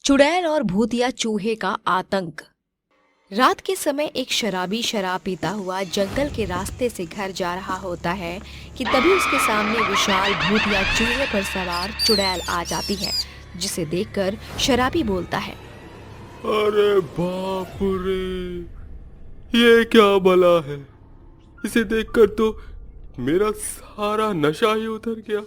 चुड़ैल और भूतिया चूहे का आतंक। रात के समय एक शराबी शराब पीता हुआ जंगल के रास्ते से घर जा रहा होता है कि तभी उसके सामने विशाल भूतिया चूहे पर सवार चुड़ैल आ जाती है, जिसे देखकर शराबी बोलता है, अरे बाप रे, ये क्या भला है। इसे देखकर तो मेरा सारा नशा ही उतर गया।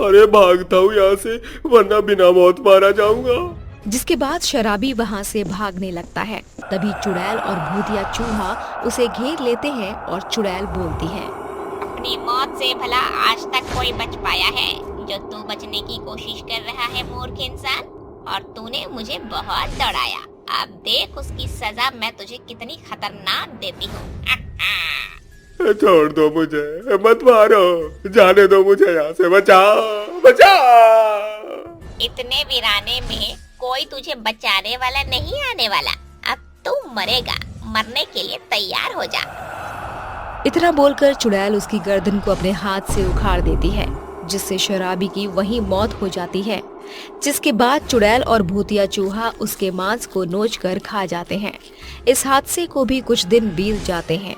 अरे भागता हूँ यहाँ से, वरना बिना मौत मारा जाऊंगा। जिसके बाद शराबी वहां से भागने लगता है। तभी चुड़ैल और भूतिया चूहा उसे घेर लेते हैं और चुड़ैल बोलती है, अपनी मौत से भला आज तक कोई बच पाया है जो तू बचने की कोशिश कर रहा है मूर्ख इंसान। और तूने मुझे बहुत दौड़ाया, अब देख उसकी सजा मैं तुझे कितनी खतरनाक देती हूँ। छोड़ दो मुझे, मत मारो, जाने दो मुझे यहाँ से, बचाओ बचाओ। इतने वीराने में कोई तुझे बचाने वाला नहीं आने वाला। अब तू मरेगा, मरने के लिए तैयार हो जा। इतना बोलकर चुड़ैल उसकी गर्दन को अपने हाथ से उखाड़ देती है, जिससे शराबी की वहीं मौत हो जाती है। जिसके बाद चुड़ैल और भूतिया चूहा उसके मांस को नोच कर खा जाते हैं। इस हादसे को भी कुछ दिन बीत जाते हैं।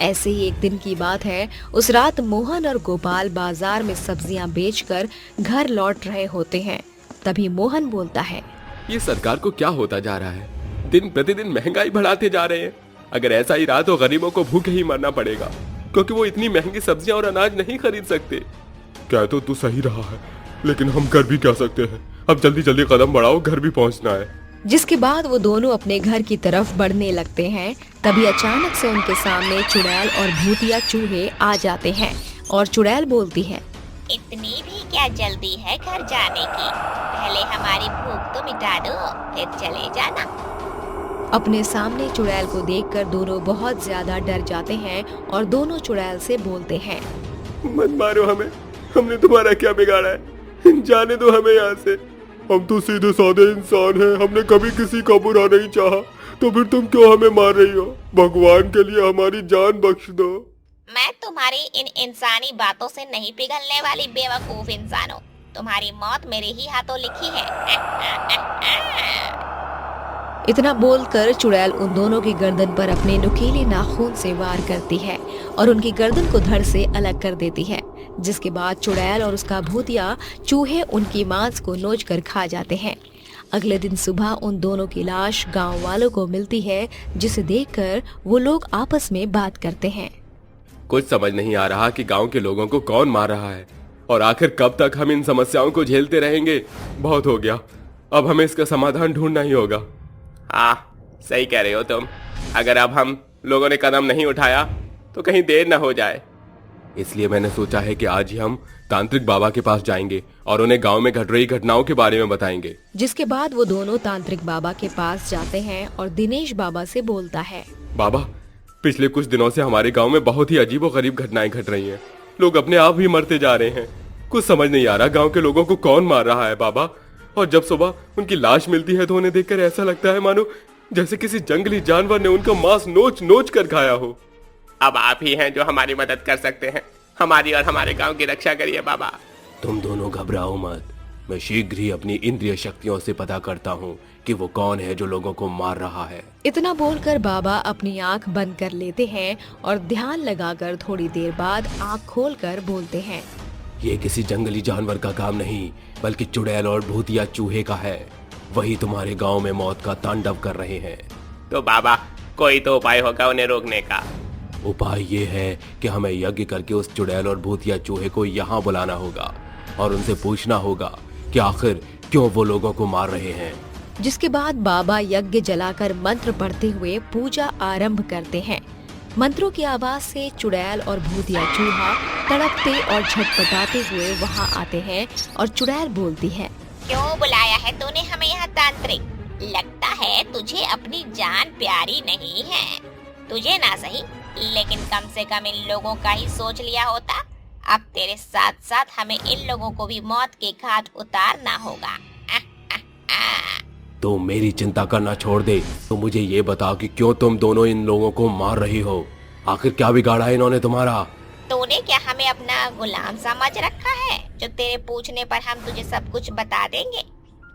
ऐसे ही एक दिन की बात है। उस रात मोहन और गोपाल बाजार में सब्जियां बेचकर घर लौट रहे होते हैं। तभी मोहन बोलता है, ये सरकार को क्या होता जा रहा है, दिन प्रतिदिन महंगाई बढ़ाते जा रहे हैं। अगर ऐसा ही रहा तो गरीबों को भूखे ही मरना पड़ेगा, क्योंकि वो इतनी महंगी सब्जियां और अनाज नहीं खरीद सकते। क्या तो तू सही रहा है, लेकिन हम कर भी क्या सकते हैं। अब जल्दी जल्दी कदम बढ़ाओ, घर भी पहुंचना है। जिसके बाद वो दोनों अपने घर की तरफ बढ़ने लगते हैं। तभी अचानक से उनके सामने चुड़ैल और भूतिया चूहे आ जाते हैं और चुड़ैल बोलती है, इतनी भी क्या जल्दी है घर जाने की, पहले हमारी भूख तो मिटा दो, फिर चले जाना। अपने सामने चुड़ैल को देखकर दोनों बहुत ज्यादा डर जाते हैं और दोनों चुड़ैल से बोलते हैं, मत मारो हमें, हमने तुम्हारा क्या बिगाड़ा है, जाने दो हमें यहाँ से। हम तो सीधे साधे इंसान हैं, हमने कभी किसी का बुरा नहीं चाहा, तो फिर तुम क्यों हमें मार रही हो। भगवान के लिए हमारी जान बख्श दो। मैं तुम्हारी इन इंसानी बातों से नहीं पिघलने वाली बेवकूफ इंसानों, तुम्हारी मौत मेरे ही हाथों लिखी है। इतना बोलकर चुड़ैल उन दोनों की गर्दन पर अपने नुकीले नाखून से वार करती है और उनकी गर्दन को धड़ से अलग कर देती है। जिसके बाद चुड़ैल और उसका भूतिया चूहे उनकी मांस को नोच कर खा जाते हैं। अगले दिन सुबह उन दोनों की लाश गांव वालों को मिलती है, जिसे देखकर वो लोग आपस में बात करते हैं। कुछ समझ नहीं आ रहा कि गांव के लोगों को कौन मार रहा है, और आखिर कब तक हम इन समस्याओं को झेलते रहेंगे। बहुत हो गया, अब हमें इसका समाधान ढूंढना ही होगा। हाँ, सही कह रहे हो तुम। अगर अब हम लोगों ने कदम नहीं उठाया तो कहीं देर न हो जाए। इसलिए मैंने सोचा है कि आज ही हम तांत्रिक बाबा के पास जाएंगे और उन्हें गांव में घट रही घटनाओं के बारे में बताएंगे। जिसके बाद वो दोनों तांत्रिक बाबा के पास जाते हैं और दिनेश बाबा से बोलता है, बाबा, पिछले कुछ दिनों से हमारे गांव में बहुत ही अजीबोगरीब घटनाएं घट रही हैं। लोग अपने आप ही मरते जा रहे हैं। कुछ समझ नहीं आ रहा गांव के लोगों को कौन मार रहा है बाबा। और जब सुबह उनकी लाश मिलती है तो उन्हें देखकर ऐसा लगता है मानो जैसे किसी जंगली जानवर ने उनका मांस नोच नोच कर खाया हो। अब आप ही हैं जो हमारी मदद कर सकते हैं। हमारी और हमारे गांव की रक्षा करिए बाबा। तुम दोनों घबराओ मत, मैं शीघ्र ही अपनी इंद्रिय शक्तियों से पता करता हूँ कि वो कौन है जो लोगों को मार रहा है। इतना बोलकर बाबा अपनी आंख बंद कर लेते हैं और ध्यान लगाकर थोड़ी देर बाद आंख खोलकर बोलते हैं, ये किसी जंगली जानवर का काम नहीं, बल्कि चुड़ैल और भूतिया चूहे का है। वही तुम्हारे गांव में मौत का तांडव कर रहे हैं। तो बाबा, कोई तो उपाय होगा उन्हें रोकने का। उपाय ये है कि हमें यज्ञ करके उस चुड़ैल और भूतिया चूहे को यहाँ बुलाना होगा और उनसे पूछना होगा कि आखिर क्यों वो लोगों को मार रहे हैं। जिसके बाद बाबा यज्ञ जलाकर मंत्र पढ़ते हुए पूजा आरंभ करते हैं। मंत्रों की आवाज से चुड़ैल और भूतिया चूहा तड़पते और झटपटाते हुए वहां आते हैं और चुड़ैल बोलती है, क्यों बुलाया है तूने हमें यहाँ तांत्रिक? लगता है तुझे अपनी जान प्यारी नहीं है। तुझे ना सही, लेकिन कम से कम इन लोगों का ही सोच लिया होता। अब तेरे साथ साथ हमें इन लोगों को भी मौत के घाट उतारना होगा। तो मेरी चिंता करना छोड़ दे, तो मुझे ये बताओ कि क्यों तुम दोनों इन लोगों को मार रही हो। आखिर क्या बिगाड़ा है इन्होंने तुम्हारा? तूने क्या हमें अपना गुलाम समझ रखा है, जो तेरे पूछने पर हम तुझे सब कुछ बता देंगे?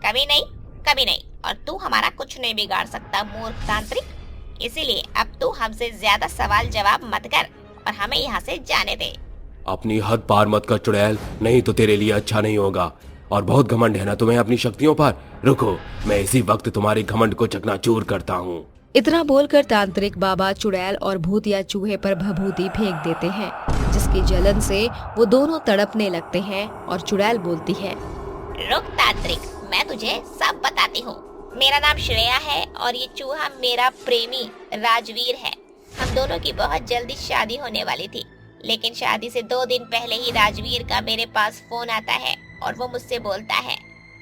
कभी नहीं, कभी नहीं। और तू हमारा कुछ नहीं बिगाड़ सकता मूर्ख तांत्रिक। इसीलिए अब तू हमसे ज्यादा सवाल जवाब मत कर और हमें यहाँ से जाने दे। अपनी हद पार मत कर चुड़ैल, नहीं तो तेरे लिए अच्छा नहीं होगा। और बहुत घमंड है ना तुम्हें अपनी शक्तियों पर। रुको, मैं इसी वक्त तुम्हारे घमंड को चकनाचूर करता हूँ। इतना बोलकर तांत्रिक बाबा चुड़ैल और भूतिया चूहे पर भभूति फेंक देते हैं, जिसकी जलन से वो दोनों तड़पने लगते हैं। और चुड़ैल बोलती है, रुक तांत्रिक, मैं तुझे सब बताती हूँ। मेरा नाम श्रेया है और ये चूहा मेरा प्रेमी राजवीर है। हम दोनों की बहुत जल्दी शादी होने वाली थी, लेकिन शादी से 2 दिन पहले ही राजवीर का मेरे पास फोन आता है और वो मुझसे बोलता है,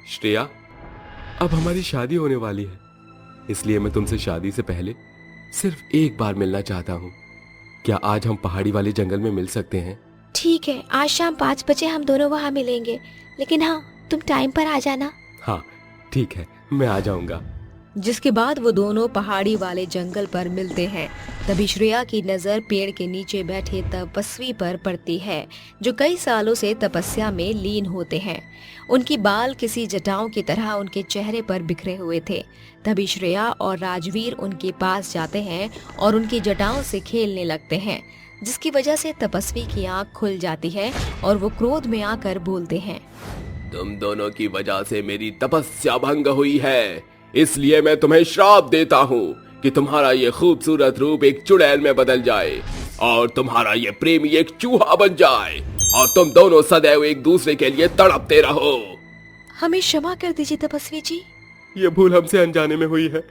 श्रेया, अब हमारी शादी होने वाली है, इसलिए मैं तुमसे शादी से पहले सिर्फ एक बार मिलना चाहता हूँ। क्या आज हम पहाड़ी वाले जंगल में मिल सकते हैं? ठीक है, आज शाम 5 बजे हम दोनों वहाँ मिलेंगे, लेकिन हाँ, तुम टाइम पर आ जाना। हाँ ठीक है, मैं आ जाऊंगा। जिसके बाद वो दोनों पहाड़ी वाले जंगल पर मिलते हैं। तभी श्रेया की नजर पेड़ के नीचे बैठे तपस्वी पर पड़ती है, जो कई सालों से तपस्या में लीन होते हैं। उनकी बाल किसी जटाओं की तरह उनके चेहरे पर बिखरे हुए थे। तभी श्रेया और राजवीर उनके पास जाते हैं और उनकी जटाओं से खेलने लगते हैं, जिसकी वजह से तपस्वी की आंख खुल जाती है और वो क्रोध में आकर बोलते हैं, तुम दोनों की वजह से मेरी तपस्या भंग हुई है, इसलिए मैं तुम्हें श्राप देता हूँ कि तुम्हारा ये खूबसूरत रूप एक चुड़ैल में बदल जाए और तुम्हारा ये प्रेमी एक चूहा बन जाए और तुम दोनों सदैव एक दूसरे के लिए तड़पते रहो। हमें क्षमा कर दीजिए तपस्वी जी। ये भूल हमसे अनजाने में हुई है,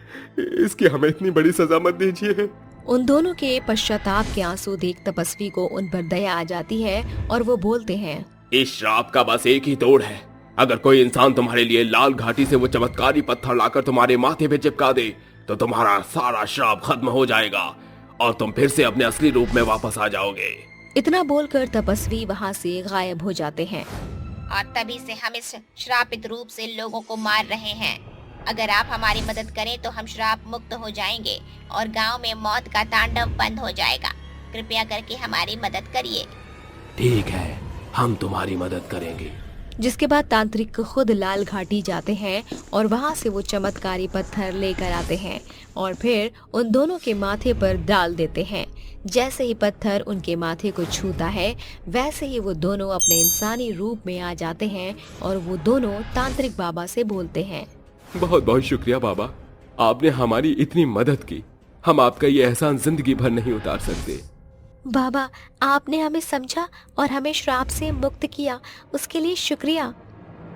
इसकी हमें इतनी बड़ी सजा मत दीजिए। उन दोनों के पश्चाताप के आंसू देख तपस्वी को उन पर दया आ जाती है और वो बोलते हैं, इस श्राप का बस एक ही तोड़ है। अगर कोई इंसान तुम्हारे लिए लाल घाटी से वो चमत्कारी पत्थर लाकर तुम्हारे माथे पे चिपका दे तो तुम्हारा सारा श्राप खत्म हो जाएगा और तुम फिर से अपने असली रूप में वापस आ जाओगे। इतना बोलकर तपस्वी वहाँ से गायब हो जाते हैं। और तभी से हम इस श्रापित रूप से लोगों को मार रहे हैं। अगर आप हमारी मदद करें तो हम श्राप मुक्त हो जाएंगे और गांव में मौत का तांडव बंद हो जाएगा। कृपया करके हमारी मदद करिए। ठीक है, हम तुम्हारी मदद करेंगे। जिसके बाद तांत्रिक खुद लाल घाटी जाते हैं और वहाँ से वो चमत्कारी पत्थर लेकर आते हैं और फिर उन दोनों के माथे पर डाल देते हैं। जैसे ही पत्थर उनके माथे को छूता है, वैसे ही वो दोनों अपने इंसानी रूप में आ जाते हैं और वो दोनों तांत्रिक बाबा से बोलते हैं, बहुत बहुत शुक्रिया बाबा, आपने हमारी इतनी मदद की। हम आपका ये एहसान जिंदगी भर नहीं उतार सकते। बाबा, आपने हमें समझा और हमें श्राप से मुक्त किया, उसके लिए शुक्रिया।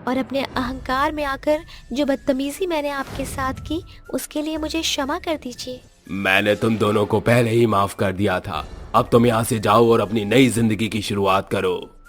और अपने अहंकार में आकर जो बदतमीजी मैंने आपके साथ की, उसके लिए मुझे क्षमा कर दीजिए। मैंने तुम दोनों को पहले ही माफ कर दिया था। अब तुम यहाँ से जाओ और अपनी नई जिंदगी की शुरुआत करो।